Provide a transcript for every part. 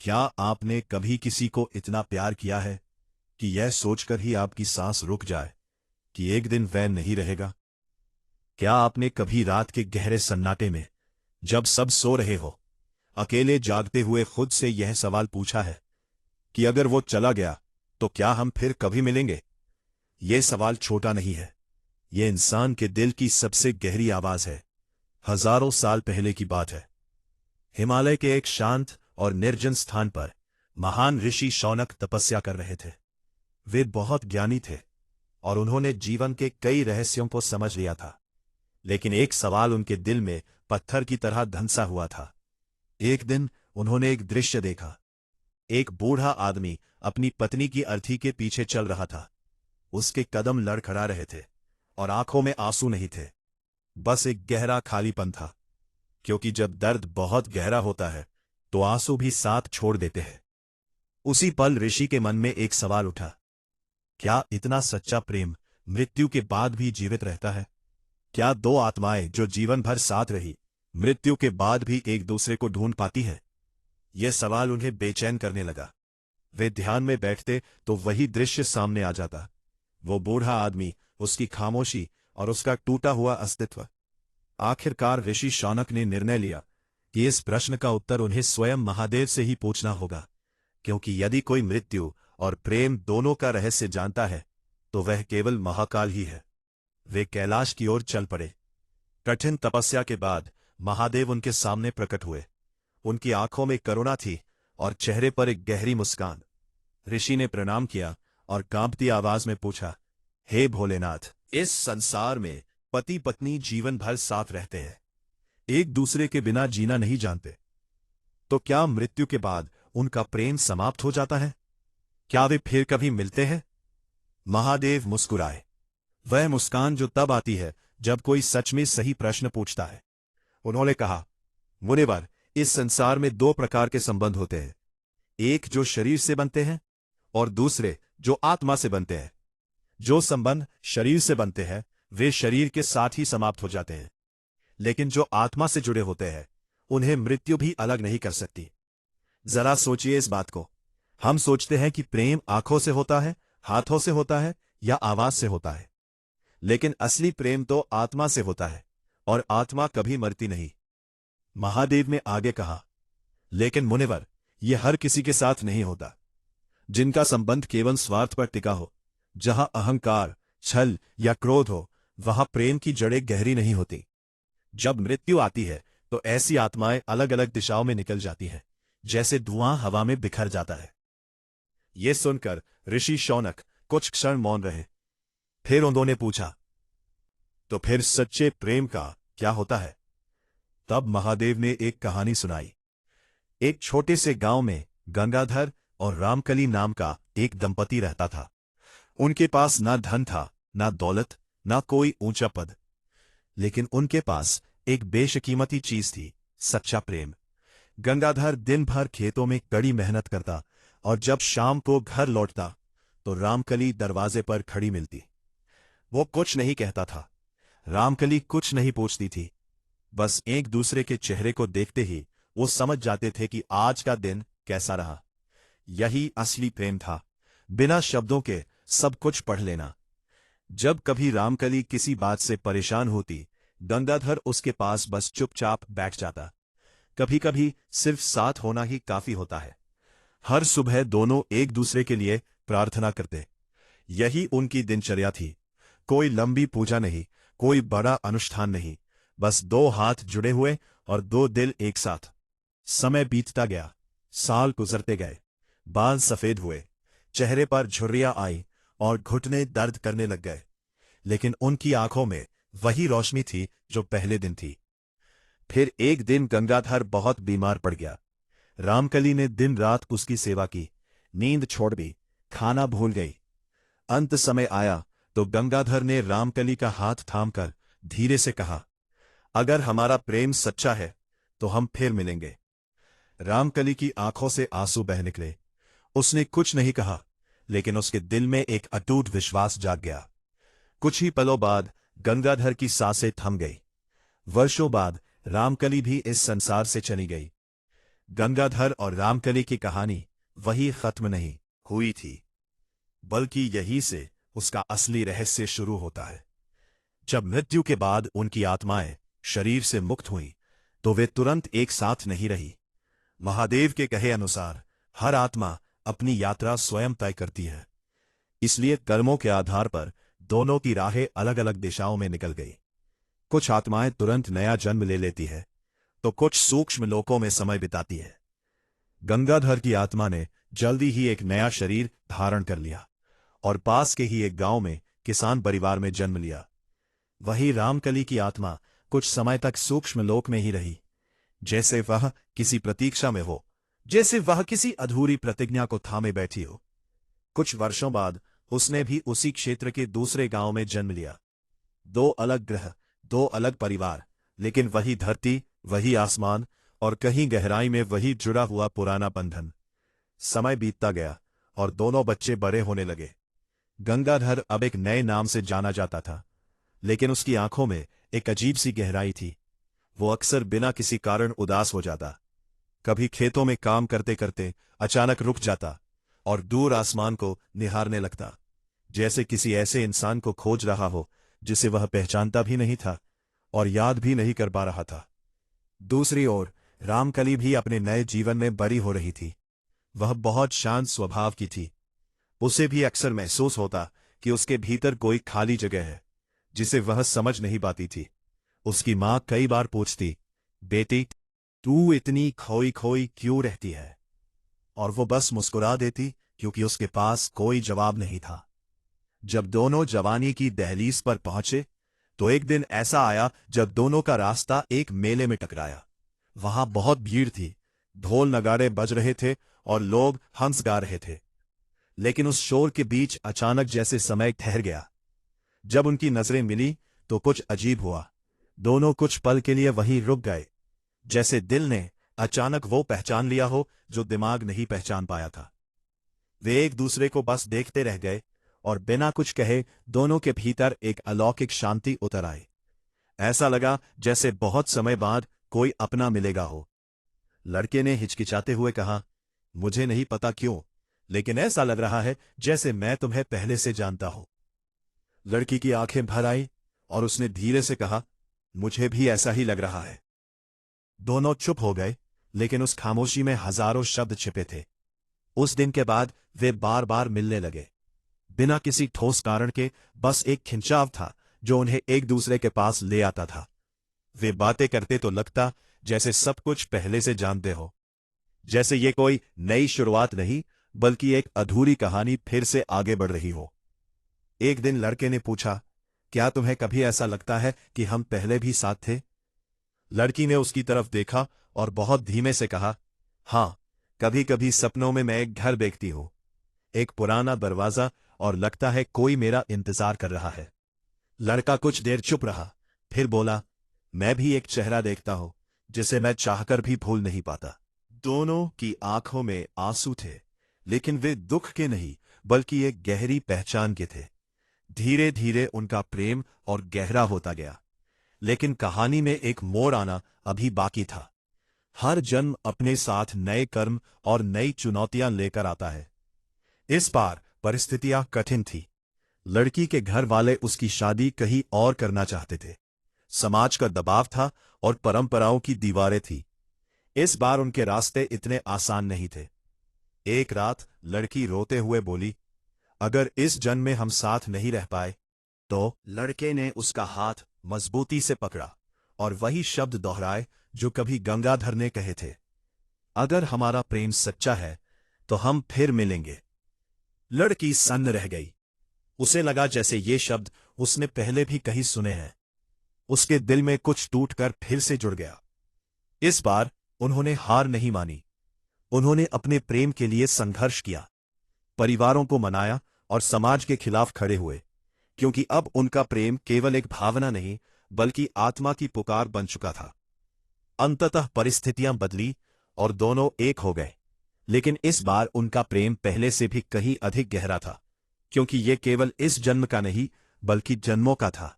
क्या आपने कभी किसी को इतना प्यार किया है कि यह सोचकर ही आपकी सांस रुक जाए कि एक दिन वह नहीं रहेगा? क्या आपने कभी रात के गहरे सन्नाटे में, जब सब सो रहे हो, अकेले जागते हुए खुद से यह सवाल पूछा है कि अगर वो चला गया तो क्या हम फिर कभी मिलेंगे? यह सवाल छोटा नहीं है। यह इंसान के दिल की सबसे गहरी आवाज है। हजारों साल पहले की बात है। हिमालय के एक शांत और निर्जन स्थान पर महान ऋषि शौनक तपस्या कर रहे थे। वे बहुत ज्ञानी थे और उन्होंने जीवन के कई रहस्यों को समझ लिया था। लेकिन एक सवाल उनके दिल में पत्थर की तरह धंसा हुआ था। एक दिन उन्होंने एक दृश्य देखा। एक बूढ़ा आदमी अपनी पत्नी की अर्थी के पीछे चल रहा था। उसके कदम लड़खड़ा रहे थे और आंखों में आंसू नहीं थे, बस एक गहरा खालीपन था। क्योंकि जब दर्द बहुत गहरा होता है तो आंसू भी साथ छोड़ देते हैं। उसी पल ऋषि के मन में एक सवाल उठा। क्या इतना सच्चा प्रेम मृत्यु के बाद भी जीवित रहता है? क्या दो आत्माएं जो जीवन भर साथ रही, मृत्यु के बाद भी एक दूसरे को ढूंढ पाती है? यह सवाल उन्हें बेचैन करने लगा। वे ध्यान में बैठते तो वही दृश्य सामने आ जाता। वो बूढ़ा आदमी, उसकी खामोशी और उसका टूटा हुआ अस्तित्व। आखिरकार ऋषि शौनक ने निर्णय लिया कि इस प्रश्न का उत्तर उन्हें स्वयं महादेव से ही पूछना होगा। क्योंकि यदि कोई मृत्यु और प्रेम दोनों का रहस्य जानता है तो वह केवल महाकाल ही है। वे कैलाश की ओर चल पड़े। कठिन तपस्या के बाद महादेव उनके सामने प्रकट हुए। उनकी आंखों में करुणा थी और चेहरे पर एक गहरी मुस्कान। ऋषि ने प्रणाम किया और कांपती आवाज में पूछा, हे भोलेनाथ, इस संसार में पति पत्नी जीवन भर साथ रहते हैं, एक दूसरे के बिना जीना नहीं जानते, तो क्या मृत्यु के बाद उनका प्रेम समाप्त हो जाता है? क्या वे फिर कभी मिलते हैं? महादेव मुस्कुराए। वह मुस्कान जो तब आती है जब कोई सच में सही प्रश्न पूछता है। उन्होंने कहा, मुनिवर, इस संसार में दो प्रकार के संबंध होते हैं। एक जो शरीर से बनते हैं और दूसरे जो आत्मा से बनते हैं। जो संबंध शरीर से बनते हैं वे शरीर के साथ ही समाप्त हो जाते हैं, लेकिन जो आत्मा से जुड़े होते हैं उन्हें मृत्यु भी अलग नहीं कर सकती। जरा सोचिए इस बात को। हम सोचते हैं कि प्रेम आंखों से होता है, हाथों से होता है या आवाज से होता है, लेकिन असली प्रेम तो आत्मा से होता है और आत्मा कभी मरती नहीं। महादेव ने आगे कहा, लेकिन मुनिवर, यह हर किसी के साथ नहीं होता। जिनका संबंध केवल स्वार्थ पर टिका हो, जहां अहंकार, छल या क्रोध हो, वहां प्रेम की जड़ें गहरी नहीं होती। जब मृत्यु आती है तो ऐसी आत्माएं अलग अलग दिशाओं में निकल जाती हैं, जैसे धुआं हवा में बिखर जाता है। यह सुनकर ऋषि शौनक कुछ क्षण मौन रहे। फिर उन्होंने पूछा, तो फिर सच्चे प्रेम का क्या होता है? तब महादेव ने एक कहानी सुनाई। एक छोटे से गांव में गंगाधर और रामकली नाम का एक दंपति रहता था। उनके पास ना धन था, ना दौलत, ना कोई ऊंचा पद, लेकिन उनके पास एक बेशकीमती चीज थी, सच्चा प्रेम। गंगाधर दिन भर खेतों में कड़ी मेहनत करता और जब शाम को घर लौटता तो रामकली दरवाजे पर खड़ी मिलती। वो कुछ नहीं कहता था, रामकली कुछ नहीं पूछती थी। बस एक दूसरे के चेहरे को देखते ही वो समझ जाते थे कि आज का दिन कैसा रहा। यही असली प्रेम था, बिना शब्दों के सब कुछ पढ़ लेना। जब कभी रामकली किसी बात से परेशान होती, गंगाधर उसके पास बस चुपचाप बैठ जाता। कभी कभी सिर्फ साथ होना ही काफी होता है। हर सुबह दोनों एक दूसरे के लिए प्रार्थना करते। यही उनकी दिनचर्या थी। कोई लंबी पूजा नहीं, कोई बड़ा अनुष्ठान नहीं, बस दो हाथ जुड़े हुए और दो दिल एक साथ। समय बीतता गया, साल गुजरते गए, बाल सफेद हुए, चेहरे पर झुर्रियां आई और घुटने दर्द करने लग गए, लेकिन उनकी आंखों में वही रोशनी थी जो पहले दिन थी। फिर एक दिन गंगाधर बहुत बीमार पड़ गया। रामकली ने दिन रात उसकी सेवा की, नींद छोड़ दी, खाना भूल गई। अंत समय आया तो गंगाधर ने रामकली का हाथ थामकर धीरे से कहा, अगर हमारा प्रेम सच्चा है तो हम फिर मिलेंगे। रामकली की आंखों से आंसू बह निकले। उसने कुछ नहीं कहा, लेकिन उसके दिल में एक अटूट विश्वास जाग गया। कुछ ही पलों बाद गंगाधर की सांसें थम गई। वर्षों बाद रामकली भी इस संसार से चली गई। गंगाधर और रामकली की कहानी वही खत्म नहीं हुई थी, बल्कि यहीं से उसका असली रहस्य शुरू होता है। जब मृत्यु के बाद उनकी आत्माएं शरीर से मुक्त हुईं, तो वे तुरंत एक साथ नहीं रही। महादेव के कहे अनुसार हर आत्मा अपनी यात्रा स्वयं तय करती है, इसलिए कर्मों के आधार पर दोनों की राहें अलग अलग दिशाओं में निकल गई। कुछ आत्माएं तुरंत नया जन्म ले लेती है, तो कुछ सूक्ष्म लोकों में समय बिताती है। गंगाधर की आत्मा ने जल्दी ही एक नया शरीर धारण कर लिया और पास के ही एक गांव में किसान परिवार में जन्म लिया। वहीं रामकली की आत्मा कुछ समय तक सूक्ष्म लोक में ही रही, जैसे वह किसी प्रतीक्षा में हो, जैसे वह किसी अधूरी प्रतिज्ञा को थामे बैठी हो। कुछ वर्षों बाद उसने भी उसी क्षेत्र के दूसरे गांव में जन्म लिया। दो अलग ग्रह, दो अलग परिवार, लेकिन वही धरती, वही आसमान और कहीं गहराई में वही जुड़ा हुआ पुराना बंधन। समय बीतता गया और दोनों बच्चे बड़े होने लगे। गंगाधर अब एक नए नाम से जाना जाता था, लेकिन उसकी आंखों में एक अजीब सी गहराई थी। वो अक्सर बिना किसी कारण उदास हो जाता। कभी खेतों में काम करते करते अचानक रुक जाता और दूर आसमान को निहारने लगता, जैसे किसी ऐसे इंसान को खोज रहा हो जिसे वह पहचानता भी नहीं था और याद भी नहीं कर पा रहा था। दूसरी ओर रामकली भी अपने नए जीवन में बड़ी हो रही थी। वह बहुत शांत स्वभाव की थी। उसे भी अक्सर महसूस होता कि उसके भीतर कोई खाली जगह है जिसे वह समझ नहीं पाती थी। उसकी मां कई बार पूछती, बेटी तू इतनी खोई खोई क्यों रहती है? और वो बस मुस्कुरा देती, क्योंकि उसके पास कोई जवाब नहीं था। जब दोनों जवानी की दहलीज पर पहुंचे, तो एक दिन ऐसा आया जब दोनों का रास्ता एक मेले में टकराया। वहां बहुत भीड़ थी, ढोल नगाड़े बज रहे थे और लोग हंस गा रहे थे। लेकिन उस शोर के बीच अचानक जैसे समय ठहर गया। जब उनकी नजरें मिली तो कुछ अजीब हुआ। दोनों कुछ पल के लिए वहीं रुक गए, जैसे दिल ने अचानक वो पहचान लिया हो जो दिमाग नहीं पहचान पाया था। वे एक दूसरे को बस देखते रह गए और बिना कुछ कहे दोनों के भीतर एक अलौकिक शांति उतर आई। ऐसा लगा जैसे बहुत समय बाद कोई अपना मिलेगा हो। लड़के ने हिचकिचाते हुए कहा, मुझे नहीं पता क्यों, लेकिन ऐसा लग रहा है जैसे मैं तुम्हें पहले से जानता हूं। लड़की की आंखें भर आई और उसने धीरे से कहा, मुझे भी ऐसा ही लग रहा है। दोनों चुप हो गए, लेकिन उस खामोशी में हजारों शब्द छिपे थे। उस दिन के बाद वे बार बार मिलने लगे, बिना किसी ठोस कारण के। बस एक खिंचाव था जो उन्हें एक दूसरे के पास ले आता था। वे बातें करते तो लगता जैसे सब कुछ पहले से जानते हो, जैसे ये कोई नई शुरुआत नहीं, बल्कि एक अधूरी कहानी फिर से आगे बढ़ रही हो। एक दिन लड़के ने पूछा, क्या तुम्हें कभी ऐसा लगता है कि हम पहले भी साथ थे? लड़की ने उसकी तरफ देखा और बहुत धीमे से कहा, हां, कभी कभी सपनों में मैं एक घर देखती हूं, एक पुराना दरवाजा, और लगता है कोई मेरा इंतजार कर रहा है। लड़का कुछ देर चुप रहा, फिर बोला, मैं भी एक चेहरा देखता हूं जिसे मैं चाहकर भी भूल नहीं पाता। दोनों की आंखों में आंसू थे, लेकिन वे दुख के नहीं, बल्कि एक गहरी पहचान के थे। धीरे धीरे उनका प्रेम और गहरा होता गया। लेकिन कहानी में एक मोड़ आना अभी बाकी था। हर जन्म अपने साथ नए कर्म और नई चुनौतियां लेकर आता है। इस बार परिस्थितियां कठिन थी। लड़की के घर वाले उसकी शादी कहीं और करना चाहते थे। समाज का दबाव था और परंपराओं की दीवारें थी। इस बार उनके रास्ते इतने आसान नहीं थे। एक रात लड़की रोते हुए बोली, अगर इस जन्म में हम साथ नहीं रह पाए तो? लड़के ने उसका हाथ मजबूती से पकड़ा और वही शब्द दोहराए जो कभी गंगाधर ने कहे थे, अगर हमारा प्रेम सच्चा है तो हम फिर मिलेंगे। लड़की सन्न रह गई। उसे लगा जैसे ये शब्द उसने पहले भी कहीं सुने हैं। उसके दिल में कुछ टूटकर फिर से जुड़ गया। इस बार उन्होंने हार नहीं मानी। उन्होंने अपने प्रेम के लिए संघर्ष किया, परिवारों को मनाया और समाज के खिलाफ खड़े हुए, क्योंकि अब उनका प्रेम केवल एक भावना नहीं, बल्कि आत्मा की पुकार बन चुका था। अंततः परिस्थितियां बदली और दोनों एक हो गए, लेकिन इस बार उनका प्रेम पहले से भी कहीं अधिक गहरा था, क्योंकि यह केवल इस जन्म का नहीं, बल्कि जन्मों का था।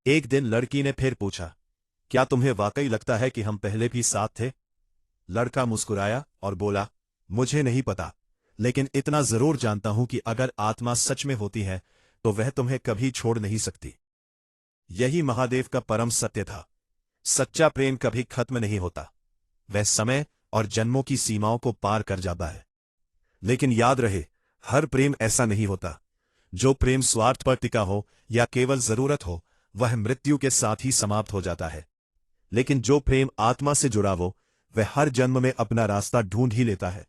एक दिन लड़की ने फिर पूछा, क्या तुम्हें वाकई लगता है कि हम पहले भी साथ थे? लड़का मुस्कुराया और बोला, मुझे नहीं पता, लेकिन इतना जरूर जानता हूं कि अगर आत्मा सच में होती है तो वह तुम्हें कभी छोड़ नहीं सकती। यही महादेव का परम सत्य था। सच्चा प्रेम कभी खत्म नहीं होता। वह समय और जन्मों की सीमाओं को पार कर जाता है। लेकिन याद रहे, हर प्रेम ऐसा नहीं होता। जो प्रेम स्वार्थ पर टिका हो या केवल जरूरत हो, वह मृत्यु के साथ ही समाप्त हो जाता है। लेकिन जो प्रेम आत्मा से जुड़ा हो, वह हर जन्म में अपना रास्ता ढूंढ ही लेता है।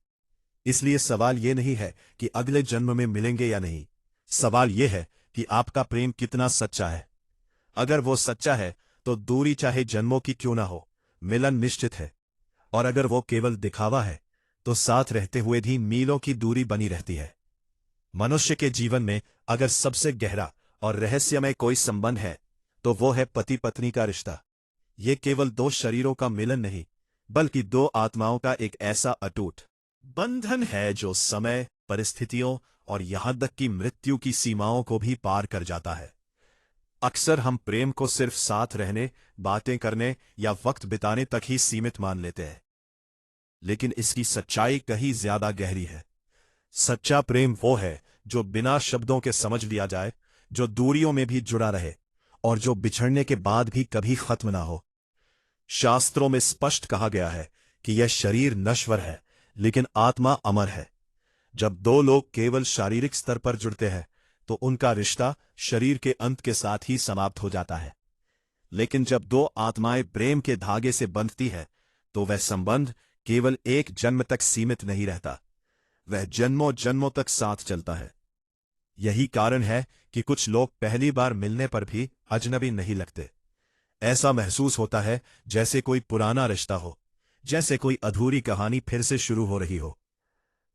इसलिए सवाल यह नहीं है कि अगले जन्म में मिलेंगे या नहीं। सवाल यह है कि आपका प्रेम कितना सच्चा है। अगर वो सच्चा है तो दूरी चाहे जन्मों की क्यों ना हो, मिलन निश्चित है। और अगर वो केवल दिखावा है तो साथ रहते हुए भी मीलों की दूरी बनी रहती है। मनुष्य के जीवन में अगर सबसे गहरा और रहस्यमय कोई संबंध है तो वो है पति पत्नी का रिश्ता। ये केवल दो शरीरों का मिलन नहीं, बल्कि दो आत्माओं का एक ऐसा अटूट बंधन है जो समय, परिस्थितियों और यहां तक कि मृत्यु की सीमाओं को भी पार कर जाता है। अक्सर हम प्रेम को सिर्फ साथ रहने, बातें करने या वक्त बिताने तक ही सीमित मान लेते हैं, लेकिन इसकी सच्चाई कहीं ज्यादा गहरी है। सच्चा प्रेम वो है जो बिना शब्दों के समझ लिया जाए, जो दूरियों में भी जुड़ा रहे और जो बिछड़ने के बाद भी कभी खत्म ना हो। शास्त्रों में स्पष्ट कहा गया है कि यह शरीर नश्वर है, लेकिन आत्मा अमर है। जब दो लोग केवल शारीरिक स्तर पर जुड़ते हैं तो उनका रिश्ता शरीर के अंत के साथ ही समाप्त हो जाता है। लेकिन जब दो आत्माएं प्रेम के धागे से बंधती है तो वह संबंध केवल एक जन्म तक सीमित नहीं रहता, वह जन्मों जन्मों तक साथ चलता है। यही कारण है कि कुछ लोग पहली बार मिलने पर भी अजनबी नहीं लगते। ऐसा महसूस होता है जैसे कोई पुराना रिश्ता हो, जैसे कोई अधूरी कहानी फिर से शुरू हो रही हो।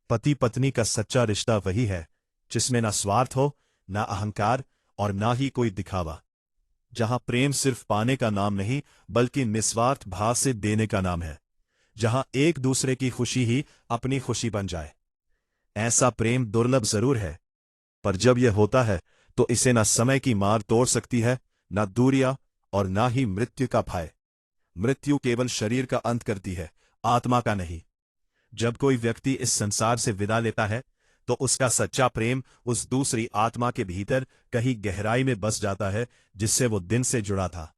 पति पत्नी का सच्चा रिश्ता वही है जिसमें ना स्वार्थ हो, ना अहंकार और ना ही कोई दिखावा। जहां प्रेम सिर्फ पाने का नाम नहीं बल्कि निस्वार्थ भाव से देने का नाम है। जहां एक दूसरे की खुशी ही अपनी खुशी बन जाए। ऐसा प्रेम दुर्लभ जरूर है, पर जब यह होता है तो इसे ना समय की मार तोड़ सकती है, ना दूरियां और ना ही मृत्यु का भय। मृत्यु केवल शरीर का अंत करती है, आत्मा का नहीं। जब कोई व्यक्ति इस संसार से विदा लेता है तो उसका सच्चा प्रेम उस दूसरी आत्मा के भीतर कहीं गहराई में बस जाता है जिससे वो दिन से जुड़ा था।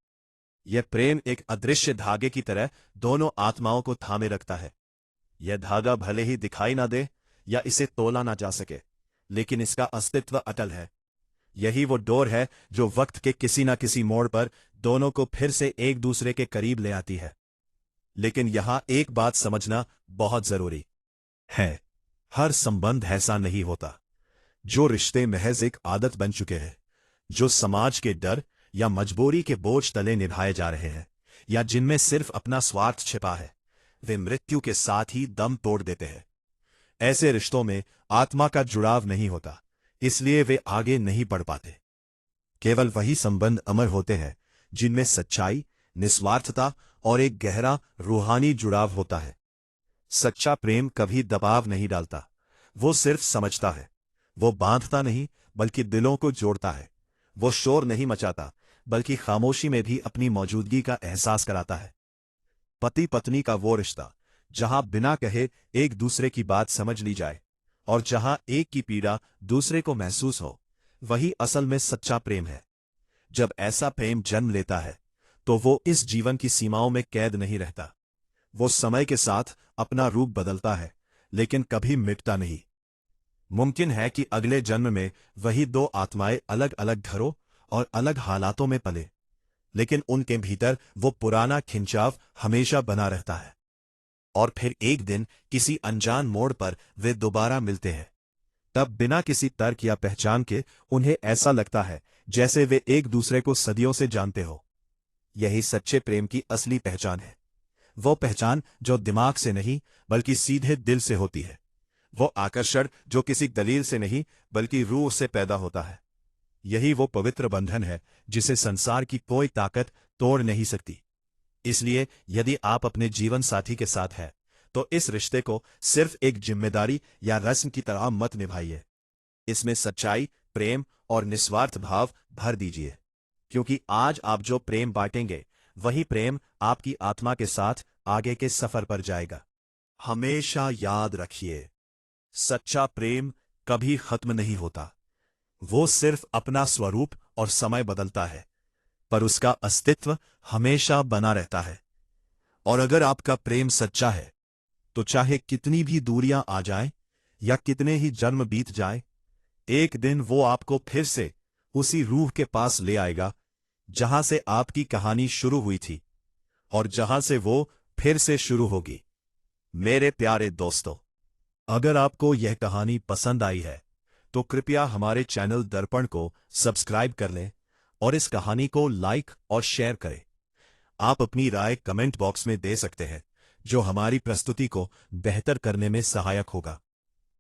यह प्रेम एक अदृश्य धागे की तरह दोनों आत्माओं को थामे रखता है। यह धागा भले ही दिखाई ना दे या इसे तोला ना जा सके, लेकिन इसका अस्तित्व अटल है। यही वो डोर है जो वक्त के किसी न किसी मोड़ पर दोनों को फिर से एक दूसरे के करीब ले आती है। लेकिन यहां एक बात समझना बहुत जरूरी है, हर संबंध ऐसा नहीं होता। जो रिश्ते महज एक आदत बन चुके हैं, जो समाज के डर या मजबूरी के बोझ तले निभाए जा रहे हैं, या जिनमें सिर्फ अपना स्वार्थ छिपा है, वे मृत्यु के साथ ही दम तोड़ देते हैं। ऐसे रिश्तों में आत्मा का जुड़ाव नहीं होता, इसलिए वे आगे नहीं बढ़ पाते। केवल वही संबंध अमर होते हैं जिनमें सच्चाई, निस्वार्थता और एक गहरा रूहानी जुड़ाव होता है। सच्चा प्रेम कभी दबाव नहीं डालता, वो सिर्फ समझता है। वो बांधता नहीं बल्कि दिलों को जोड़ता है। वो शोर नहीं मचाता बल्कि खामोशी में भी अपनी मौजूदगी का एहसास कराता है। पति पत्नी का वो रिश्ता जहां बिना कहे एक दूसरे की बात समझ ली जाए और जहां एक की पीड़ा दूसरे को महसूस हो, वही असल में सच्चा प्रेम है। जब ऐसा प्रेम जन्म लेता है तो वो इस जीवन की सीमाओं में कैद नहीं रहता। वो समय के साथ अपना रूप बदलता है, लेकिन कभी मिटता नहीं। मुमकिन है कि अगले जन्म में वही दो आत्माएं अलग अलग घरों और अलग हालातों में पले, लेकिन उनके भीतर वो पुराना खिंचाव हमेशा बना रहता है। और फिर एक दिन किसी अनजान मोड़ पर वे दोबारा मिलते हैं। तब बिना किसी तर्क या पहचान के उन्हें ऐसा लगता है जैसे वे एक दूसरे को सदियों से जानते हो। यही सच्चे प्रेम की असली पहचान है। वो पहचान जो दिमाग से नहीं बल्कि सीधे दिल से होती है। वो आकर्षण जो किसी दलील से नहीं बल्कि रूह से पैदा होता है। यही वो पवित्र बंधन है जिसे संसार की कोई ताकत तोड़ नहीं सकती। इसलिए यदि आप अपने जीवन साथी के साथ हैं तो इस रिश्ते को सिर्फ एक जिम्मेदारी या रस्म की तरह मत निभाइए। इसमें सच्चाई, प्रेम और निस्वार्थ भाव भर दीजिए, क्योंकि आज आप जो प्रेम बांटेंगे वही प्रेम आपकी आत्मा के साथ आगे के सफर पर जाएगा। हमेशा याद रखिए, सच्चा प्रेम कभी खत्म नहीं होता। वो सिर्फ अपना स्वरूप और समय बदलता है, पर उसका अस्तित्व हमेशा बना रहता है। और अगर आपका प्रेम सच्चा है, तो चाहे कितनी भी दूरियां आ जाएं या कितने ही जन्म बीत जाएं, एक दिन वो आपको फिर से उसी रूह के पास ले आएगा जहां से आपकी कहानी शुरू हुई थी और जहां से वो फिर से शुरू होगी। मेरे प्यारे दोस्तों, अगर आपको यह कहानी पसंद आई है तो कृपया हमारे चैनल दर्पण को सब्सक्राइब कर लें और इस कहानी को लाइक और शेयर करें। आप अपनी राय कमेंट बॉक्स में दे सकते हैं, जो हमारी प्रस्तुति को बेहतर करने में सहायक होगा।